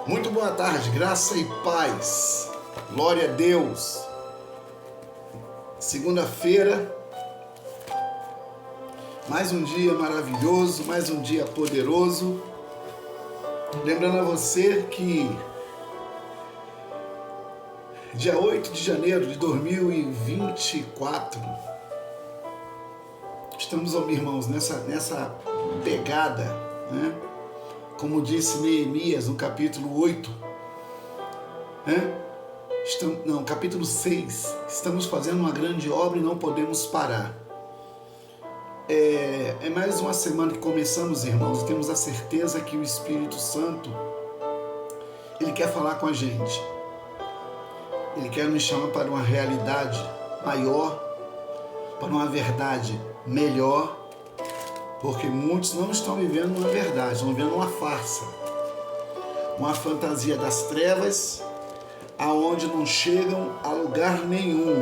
Muito boa tarde, graça e paz. Glória a Deus. Segunda-feira, mais um dia maravilhoso, mais um dia poderoso. Lembrando a você que dia 8 de janeiro de 2024, estamos, irmãos, nessa pegada, né? Como disse Neemias no capítulo 8, né? Capítulo 6, estamos fazendo uma grande obra e não podemos parar. É mais uma semana que começamos, irmãos, e temos a certeza que o Espírito Santo, ele quer falar com a gente. Ele quer nos chamar para uma realidade maior, para uma verdade melhor, porque muitos não estão vivendo uma verdade, estão vivendo uma farsa, uma fantasia das trevas, aonde não chegam a lugar nenhum.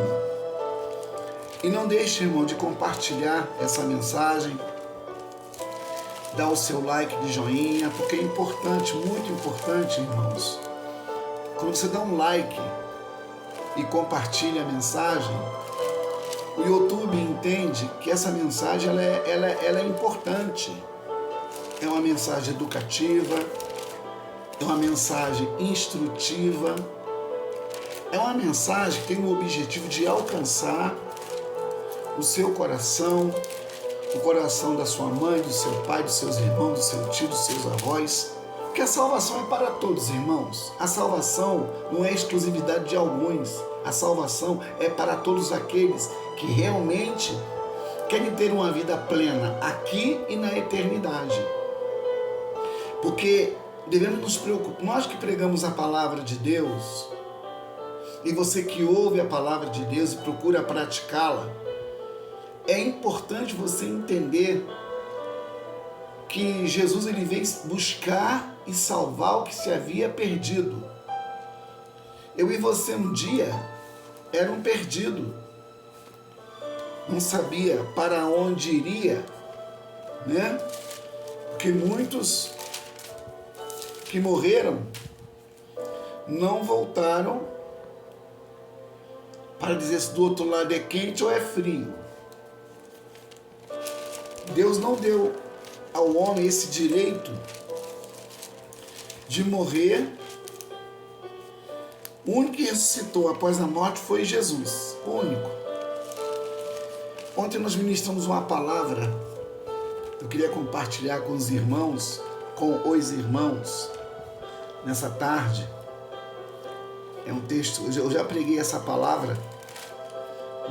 E não deixe, irmão, de compartilhar essa mensagem, dar o seu like de joinha, porque é importante, muito importante, irmãos. Quando você dá um like e compartilha a mensagem, o YouTube entende que essa mensagem ela é importante. É uma mensagem educativa, é uma mensagem instrutiva, é uma mensagem que tem o objetivo de alcançar o seu coração, o coração da sua mãe, do seu pai, dos seus irmãos, do seu tio, dos seus avós. Porque a salvação é para todos, irmãos. A salvação não é exclusividade de alguns. A salvação é para todos aqueles que realmente querem ter uma vida plena aqui e na eternidade. Porque devemos nos preocupar. Nós que pregamos a palavra de Deus, e você que ouve a palavra de Deus e procura praticá-la, é importante você entender que Jesus ele veio buscar e salvar o que se havia perdido. Eu e você um dia era um perdido, não sabia para onde iria, né? Porque muitos que morreram não voltaram para dizer se do outro lado é quente ou é frio. Deus não deu ao homem esse direito de morrer. O único que ressuscitou após a morte foi Jesus, o único. Ontem nós ministramos uma palavra, eu queria compartilhar com os irmãos, nessa tarde. É um texto, eu já preguei essa palavra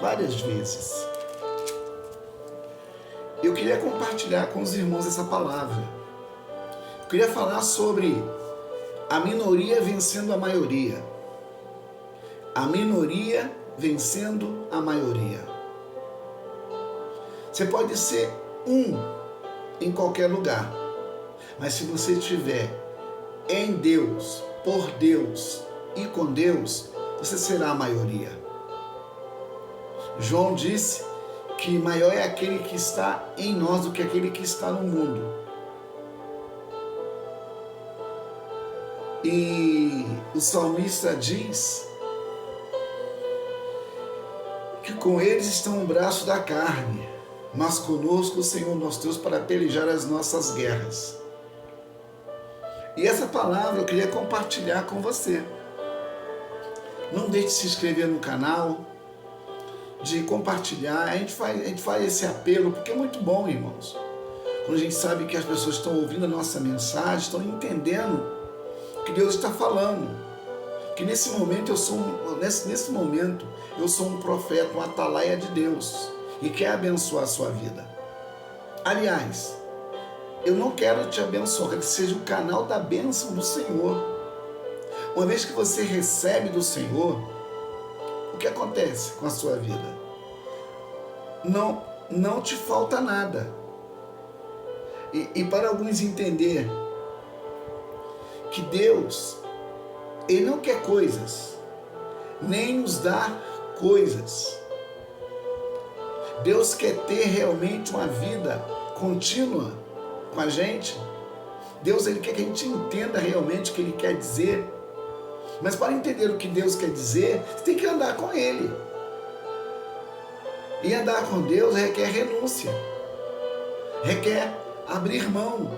várias vezes. Eu queria compartilhar com os irmãos essa palavra. Eu queria falar sobre a minoria vencendo a maioria. A minoria vencendo a maioria. Você pode ser um em qualquer lugar, mas se você estiver em Deus, por Deus e com Deus, você será a maioria. João disse que maior é aquele que está em nós do que aquele que está no mundo. E o salmista diz que com eles estão o braço da carne, mas conosco o Senhor nosso Deus para pelejar as nossas guerras. E essa palavra eu queria compartilhar com você. Não deixe de se inscrever no canal, de compartilhar. A gente faz esse apelo porque é muito bom, irmãos. Quando a gente sabe que as pessoas estão ouvindo a nossa mensagem, estão entendendo o que Deus está falando. Que nesse momento eu sou um profeta, um atalaia de Deus e quer abençoar a sua vida. Aliás, eu não quero te abençoar, quero que seja o canal da bênção do Senhor. Uma vez que você recebe do Senhor, o que acontece com a sua vida? Não te falta nada. E para alguns entender que Deus, Ele não quer coisas, nem nos dá coisas. Deus quer ter realmente uma vida contínua com a gente. Deus, ele quer que a gente entenda realmente o que ele quer dizer. Mas para entender o que Deus quer dizer, você tem que andar com ele. E andar com Deus requer renúncia, requer abrir mão,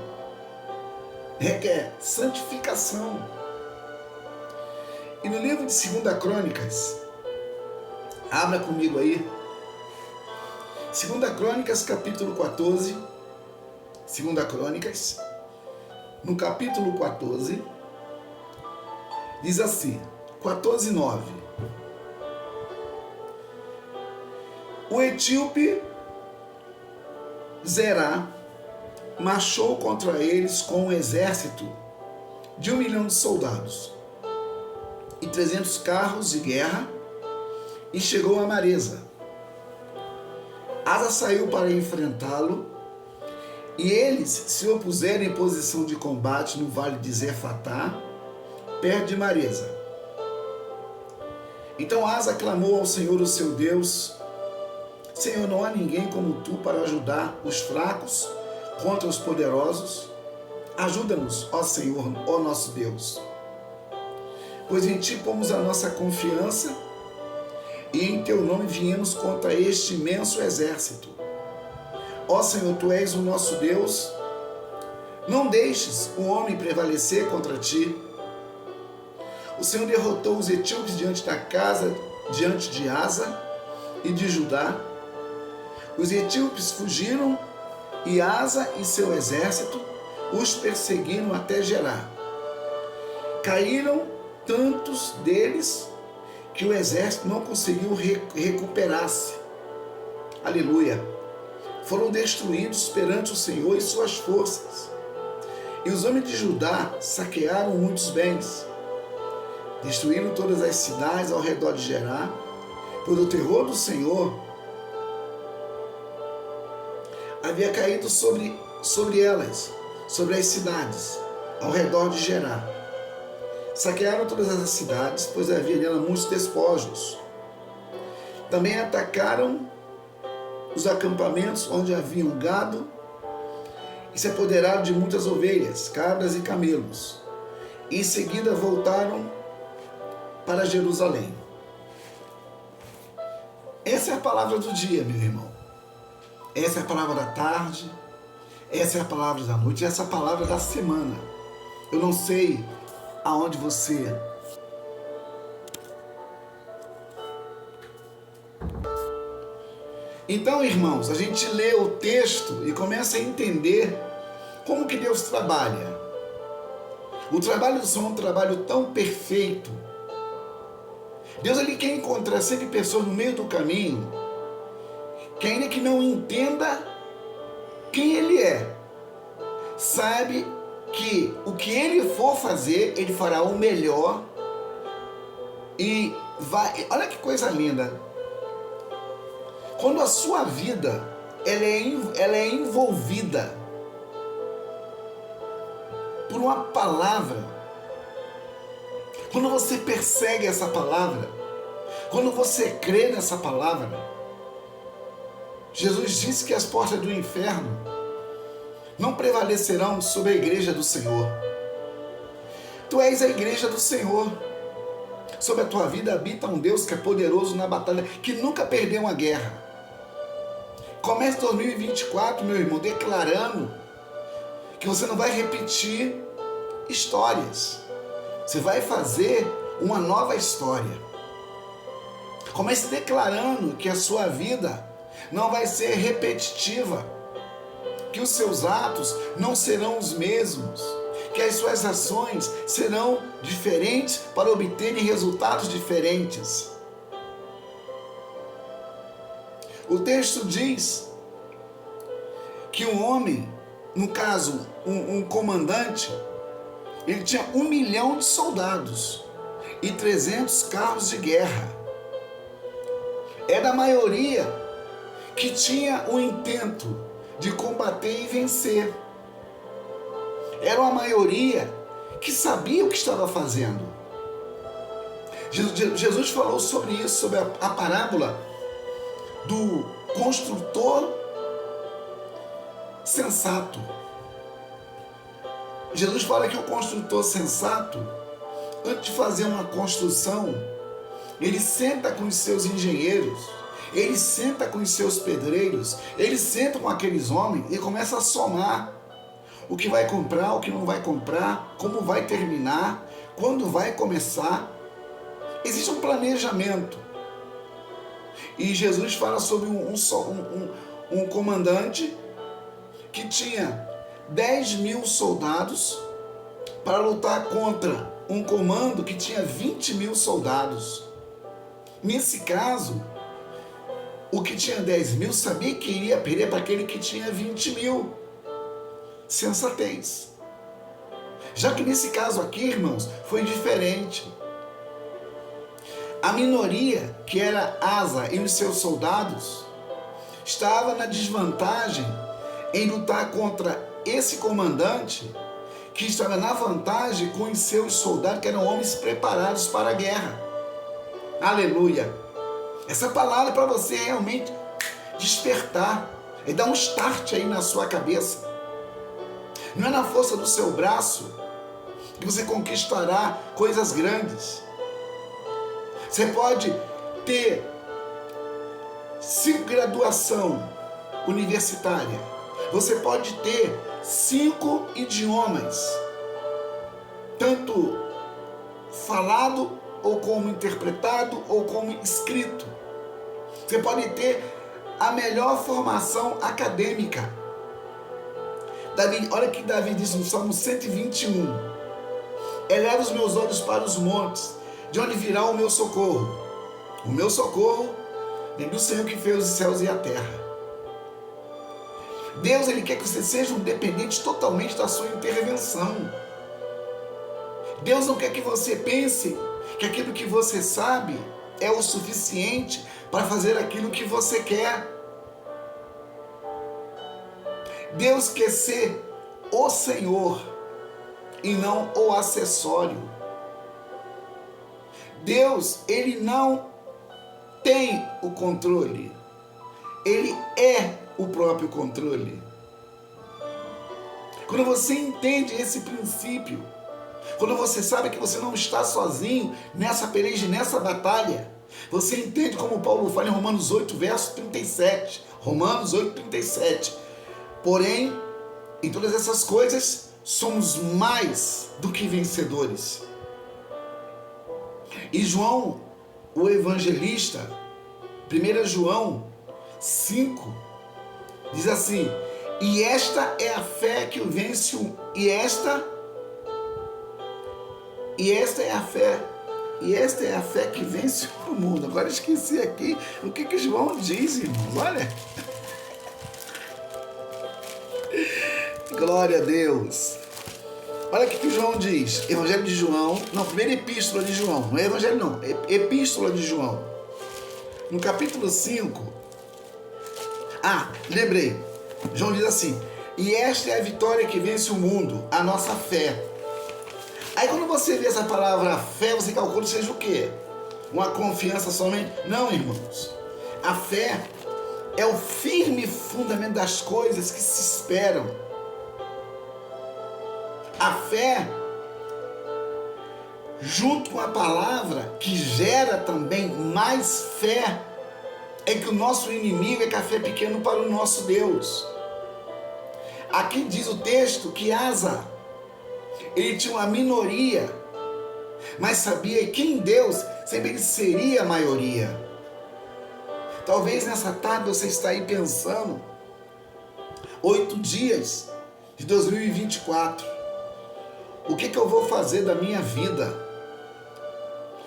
requer santificação. E no livro de 2 Crônicas, abra comigo aí, 2 Crônicas, capítulo 14, 2 Crônicas, no capítulo 14, diz assim, 14:9. O etíope Zerá marchou contra eles com um exército de 1 milhão de soldados e 300 carros de guerra e chegou a Maresa. Asa saiu para enfrentá-lo e eles se opuseram em posição de combate no vale de Zefatá, perto de Maresa. Então Asa clamou ao Senhor, o seu Deus: Senhor, não há ninguém como tu para ajudar os fracos contra os poderosos? Ajuda-nos, ó Senhor, ó nosso Deus. Pois em ti pomos a nossa confiança e em teu nome viemos contra este imenso exército. Ó Senhor, tu és o nosso Deus. Não deixes o homem prevalecer contra ti. O Senhor derrotou os etíopes diante de Asa e de Judá. Os etíopes fugiram e Asa e seu exército os perseguiram até Gerá. Caíram tantos deles que o exército não conseguiu recuperar-se. Aleluia! Foram destruídos perante o Senhor e suas forças. E os homens de Judá saquearam muitos bens. Destruíram todas as cidades ao redor de Gerá, pois o terror do Senhor havia caído sobre elas, sobre as cidades, ao redor de Gerá. Saquearam todas as cidades, pois havia nela muitos despojos. Também atacaram os acampamentos onde haviam gado e se apoderaram de muitas ovelhas, cabras e camelos. E em seguida voltaram para Jerusalém. Essa é a palavra do dia, meu irmão. Essa é a palavra da tarde, essa é a palavra da noite, essa é a palavra da semana. Eu não sei aonde você Então, irmãos, a gente lê o texto e começa a entender como que Deus trabalha. O trabalho do Senhor é um trabalho tão perfeito. Deus, ele quer encontrar sempre pessoas no meio do caminho que, ainda que não entenda quem ele é, sabe que o que ele for fazer, ele fará o melhor e vai. Olha que coisa linda. Quando a sua vida ela é envolvida por uma palavra, quando você persegue essa palavra, quando você crê nessa palavra, Jesus disse que as portas do inferno não prevalecerão sobre a igreja do Senhor. Tu és a igreja do Senhor. Sobre a tua vida habita um Deus que é poderoso na batalha, que nunca perdeu uma guerra. Comece 2024, meu irmão, declarando que você não vai repetir histórias. Você vai fazer uma nova história. Comece declarando que a sua vida não vai ser repetitiva, que os seus atos não serão os mesmos, que as suas ações serão diferentes para obterem resultados diferentes. O texto diz que um homem, no caso, um comandante, ele tinha 1 milhão de soldados e 300 carros de guerra. Era a maioria que tinha o intento de combater e vencer. Era uma maioria que sabia o que estava fazendo. Jesus falou sobre isso, sobre a parábola do construtor sensato. Jesus fala que o construtor sensato, antes de fazer uma construção, ele senta com os seus engenheiros, ele senta com os seus pedreiros, ele senta com aqueles homens e começa a somar o que vai comprar, o que não vai comprar, como vai terminar, quando vai começar. Existe um planejamento. E Jesus fala sobre um comandante que tinha 10.000 soldados para lutar contra um comando que tinha 20.000 soldados. Nesse caso, o que tinha 10.000 sabia que iria perder para aquele que tinha 20.000. Sensatez. Já que nesse caso aqui, irmãos, foi diferente. A minoria, que era Asa e os seus soldados, estava na desvantagem em lutar contra esse comandante, que estava na vantagem com os seus soldados, que eram homens preparados para a guerra. Aleluia! Essa palavra é para você realmente despertar e dar um start aí na sua cabeça. Não é na força do seu braço que você conquistará coisas grandes. Você pode ter 5 graduações universitárias. Você pode ter 5 idiomas, tanto falado, ou como interpretado, ou como escrito. Você pode ter a melhor formação acadêmica. Davi, olha o que Davi diz no Salmo 121. Eleva os meus olhos para os montes, de onde virá o meu socorro? O meu socorro vem do Senhor que fez os céus e a terra. Deus, Ele quer que você seja um dependente totalmente da sua intervenção. Deus não quer que você pense que aquilo que você sabe é o suficiente para fazer aquilo que você quer. Deus quer ser o Senhor e não o acessório. Deus, Ele não tem o controle. Ele é o próprio controle. Quando você entende esse princípio, quando você sabe que você não está sozinho nessa peleja, nessa batalha, você entende como Paulo fala em Romanos 8, verso 37. Romanos 8, 37. Porém, em todas essas coisas, somos mais do que vencedores. E João, o evangelista, 1 João 5, diz assim: e esta é a fé que vence o... E esta é a fé que vence o mundo. Agora esqueci aqui o que João diz, irmãos. Olha. Glória a Deus. Olha o que João diz. Evangelho de João. Não, primeira epístola de João. Não é evangelho não. É epístola de João. No capítulo 5. Lembrei. João diz assim: e esta é a vitória que vence o mundo, a nossa fé. Aí quando você vê essa palavra fé, você calcula que seja o quê? Uma confiança somente? Não, irmãos. A fé é o firme fundamento das coisas que se esperam. A fé, junto com a palavra, que gera também mais fé, é que o nosso inimigo é café pequeno para o nosso Deus. Aqui diz o texto que Asa, ele tinha uma minoria, mas sabia que em Deus sempre ele seria a maioria. Talvez nessa tarde você está aí pensando, 8 dias de 2024, o que eu vou fazer da minha vida?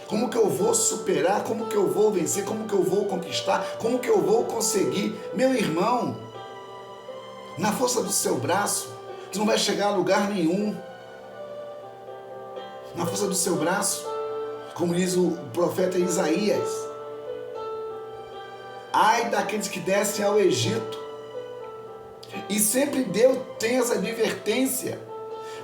Como que eu vou superar? Como que eu vou vencer? Como que eu vou conquistar? Como que eu vou conseguir? Meu irmão, na força do seu braço, você não vai chegar a lugar nenhum. Na força do seu braço, como diz o profeta Isaías: ai daqueles que descem ao Egito. E sempre Deus tem essa advertência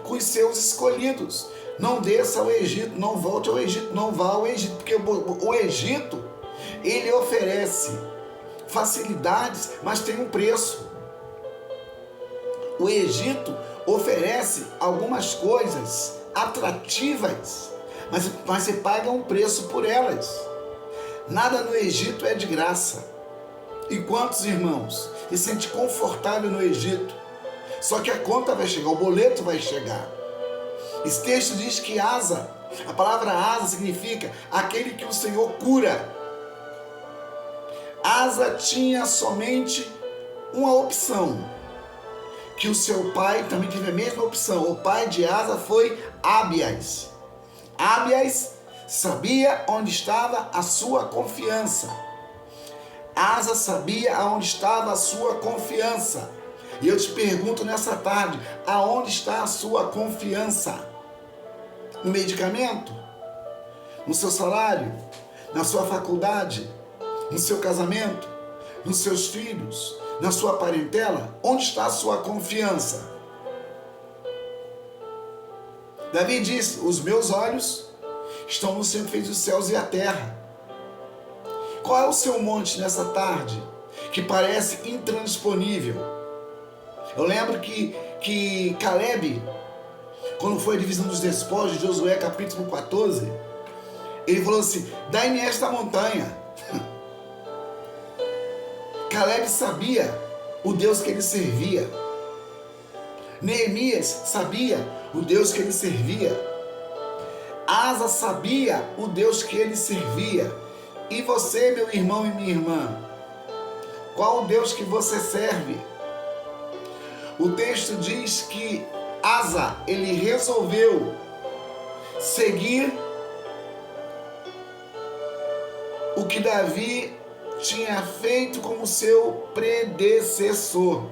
com os seus escolhidos: não desça ao Egito, não volte ao Egito, não vá ao Egito, porque o Egito, ele oferece facilidades, mas tem um preço. O Egito oferece algumas coisas atrativas, mas você paga um preço por elas. Nada no Egito é de graça. E quantos irmãos se sente confortável no Egito? Só que a conta vai chegar, o boleto vai chegar. Esse texto diz que asa, a palavra asa significa aquele que o Senhor cura. Asa tinha somente uma opção, que o seu pai também teve a mesma opção. O pai de Asa foi Abias. Abias sabia onde estava a sua confiança. Asa sabia aonde estava a sua confiança. E eu te pergunto nessa tarde, aonde está a sua confiança? No medicamento? No seu salário? Na sua faculdade? No seu casamento? Nos seus filhos? Na sua parentela? Onde está a sua confiança? Davi disse: os meus olhos estão no Senhor que fez os céus e a terra. Qual é o seu monte nessa tarde que parece intransponível? Eu lembro que Caleb, quando foi a divisão dos despojos de Josué capítulo 14, ele falou assim: dai-me esta montanha. Caleb sabia o Deus que ele servia. Neemias sabia o Deus que ele servia. Asa sabia o Deus que ele servia. E você, meu irmão e minha irmã, qual o Deus que você serve? O texto diz que Asa, ele resolveu seguir o que Davi tinha feito como seu predecessor.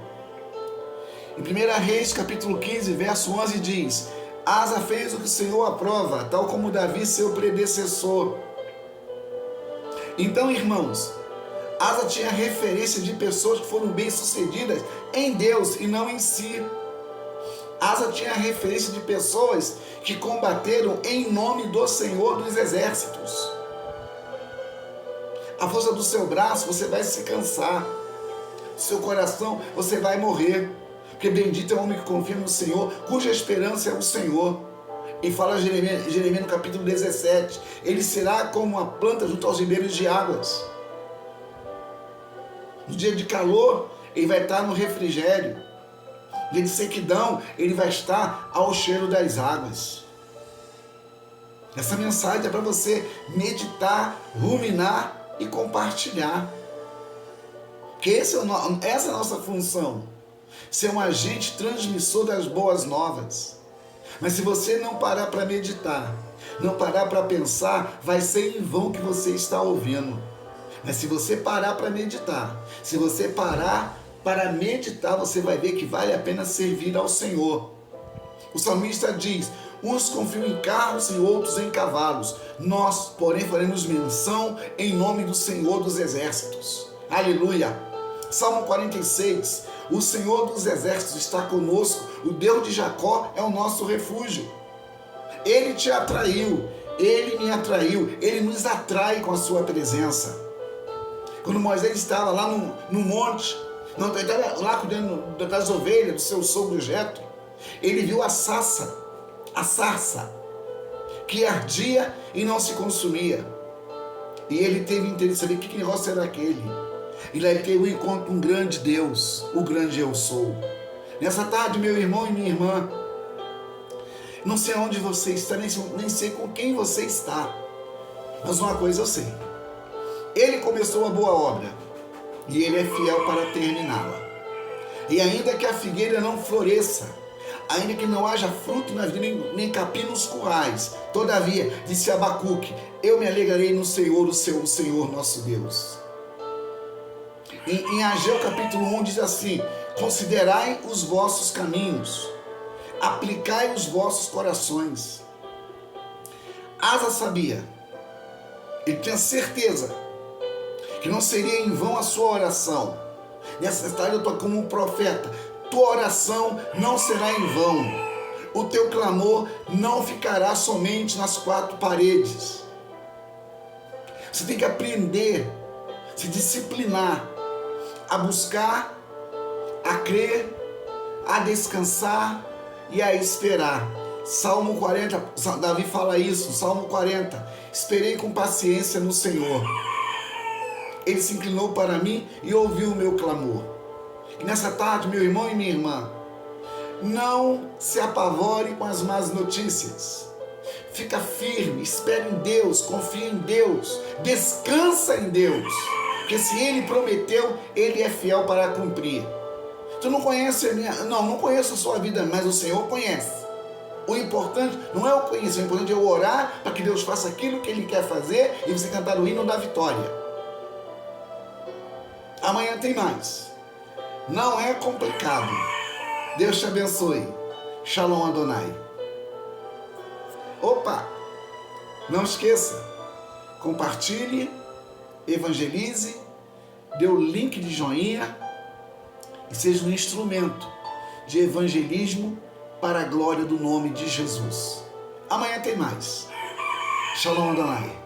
Em 1 Reis, capítulo 15, verso 11 diz: Asa fez o que o Senhor aprova, tal como Davi, seu predecessor. Então, irmãos, Asa tinha referência de pessoas que foram bem-sucedidas em Deus e não em si. Asa tinha referência de pessoas que combateram em nome do Senhor dos Exércitos. A força do seu braço, você vai se cansar. Do seu coração, você vai morrer. Porque bendito é o homem que confia no Senhor, cuja esperança é o Senhor. E fala Jeremias no capítulo 17, ele será como uma planta junto aos ribeiros de águas. No dia de calor, ele vai estar no refrigério. No dia de sequidão, ele vai estar ao cheiro das águas. Essa mensagem é para você meditar, ruminar e compartilhar. Porque essa é a nossa função. Ser um agente transmissor das boas novas. Mas se você não parar para meditar, não parar para pensar, vai ser em vão que você está ouvindo. Mas se você parar para meditar, se você parar para meditar, você vai ver que vale a pena servir ao Senhor. O salmista diz: uns confiam em carros e outros em cavalos. Nós, porém, faremos menção em nome do Senhor dos Exércitos. Aleluia! Salmo 46. O Senhor dos Exércitos está conosco, o Deus de Jacó é o nosso refúgio. Ele te atraiu, Ele me atraiu, Ele nos atrai com a sua presença. Quando Moisés estava lá no monte, ele estava lá cuidando das ovelhas do seu sogro Jetro, ele viu a sarça, que ardia e não se consumia. E ele teve interesse em saber que negócio era aquele. E lá ele teve um encontro com um grande Deus, o grande eu sou. Nessa tarde, meu irmão e minha irmã, não sei onde você está, nem sei com quem você está, mas uma coisa eu sei: Ele começou uma boa obra e Ele é fiel para terminá-la. E ainda que a figueira não floresça, ainda que não haja fruto na vida, nem capim nos currais, todavia, disse Abacuque, eu me alegrarei no Senhor, o Senhor nosso Deus. Em Ageu capítulo 1 diz assim: considerai os vossos caminhos, aplicai os vossos corações. Asa sabia, ele tinha certeza que não seria em vão a sua oração. Nessa tarde eu estou como um profeta: tua oração não será em vão, o teu clamor não ficará somente nas quatro paredes. Você tem que aprender, se disciplinar a buscar, a crer, a descansar, e a esperar. Salmo 40, Davi fala isso, Salmo 40. Esperei com paciência no Senhor. Ele se inclinou para mim e ouviu o meu clamor. E nessa tarde, meu irmão e minha irmã, não se apavore com as más notícias. Fica firme, espere em Deus, confia em Deus, descansa em Deus. Porque se Ele prometeu, Ele é fiel para cumprir. Tu não conhece não conheço a sua vida, mas o Senhor conhece. O importante não é o conhecer, o importante é o orar para que Deus faça aquilo que Ele quer fazer e você cantar o hino da vitória. Amanhã tem mais. Não é complicado. Deus te abençoe. Shalom Adonai. Opa! Não esqueça. Compartilhe, evangelize, dê o link de joinha e seja um instrumento de evangelismo para a glória do nome de Jesus. Amanhã tem mais. Shalom Adonai.